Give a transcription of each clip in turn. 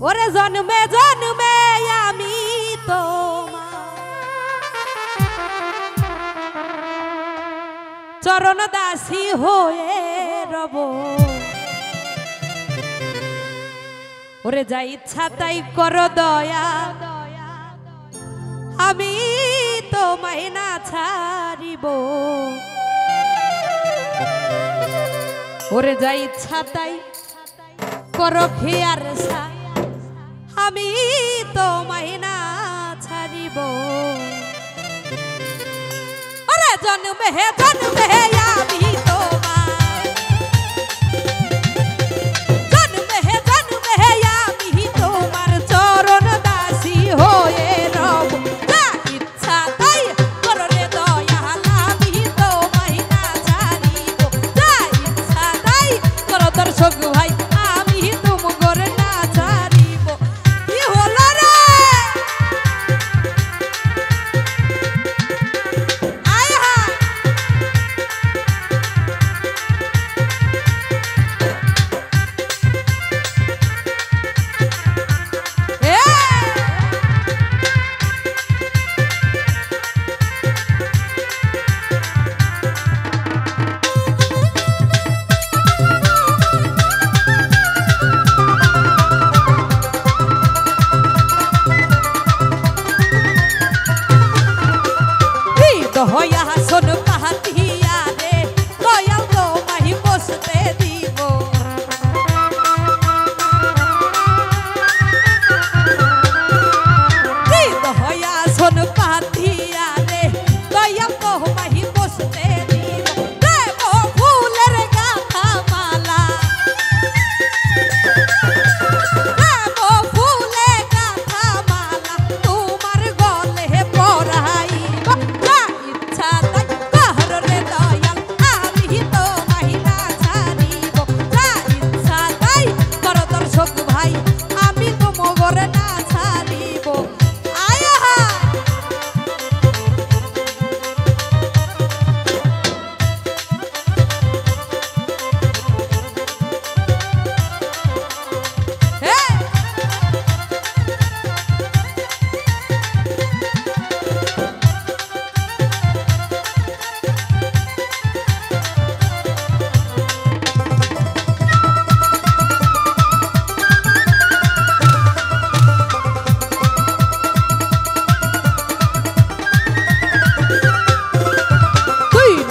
ওরে জন্মে জন্মে আমি তোমার চরণ দাসী হয়ে রব। ওরে যা ইচ্ছা তাই করো দয়া, আমি তোমায় না ছাড়িব। ওরে যা ইচ্ছা তাই করো খেয়ার সা, আমি তোমায় না ছাড়িব। ওরে জন্মে জন্মে আমি তোমার, জন্মে জন্মে আমি তোমার চরণ দাসী হয়ে রব। যা ইচ্ছা তাই করো রে দয়াল, আমি তোমায় না ছাড়িব। যা ইচ্ছা তাই করো দর্শক ভাই, আমি তোমার না ছাড়িব। কি হলো রে? আয় হায় হইয়া শোন পাহাতিয়া রে, দয়াল তোমায় বসতে দিব। হইয়া শোন পাহাতিয়া রে, দয়াল তোমায় বসতে দিব। দেব ফুলের গাথা মালা, দেব ফুলে গাথা মালা তোমার গলে পরাইব।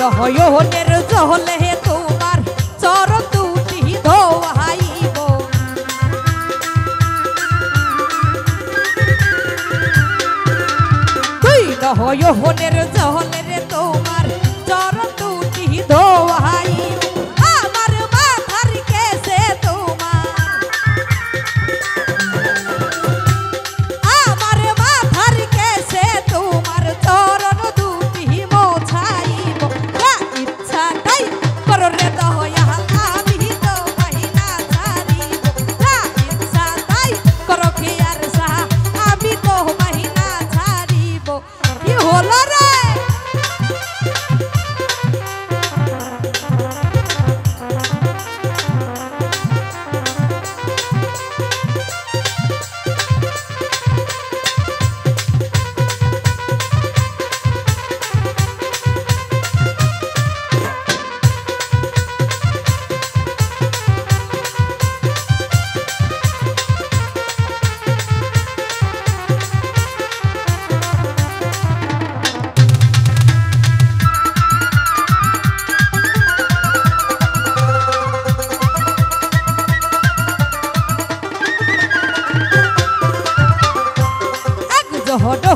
নয়নের জলে তোমার চরণ দুটি ধোয়াইব। তুই নয়নের জলে রে তোমার চরণ দুটি ধোয়াইব। আমার মাথার কেসে তোমার, আমার মাথার কেসে তোমার চরণ দুটি মোছাইব। ইচ্ছা তাই করো রে দয়াল, আমি তোমায় না ছাড়িব। যা ইচ্ছা তাই করো খেয়ার সা, আমি তোমায় না ছাড়িব। কি হলো রে?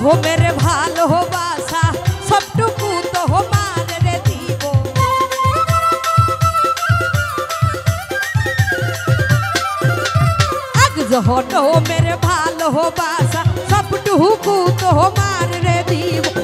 हो मेरे ভালোবাসা সবটুকু তোমার রে দিব। আগ যখন মেরে ভালোবাসা সবটুকু তোমার রে দিব।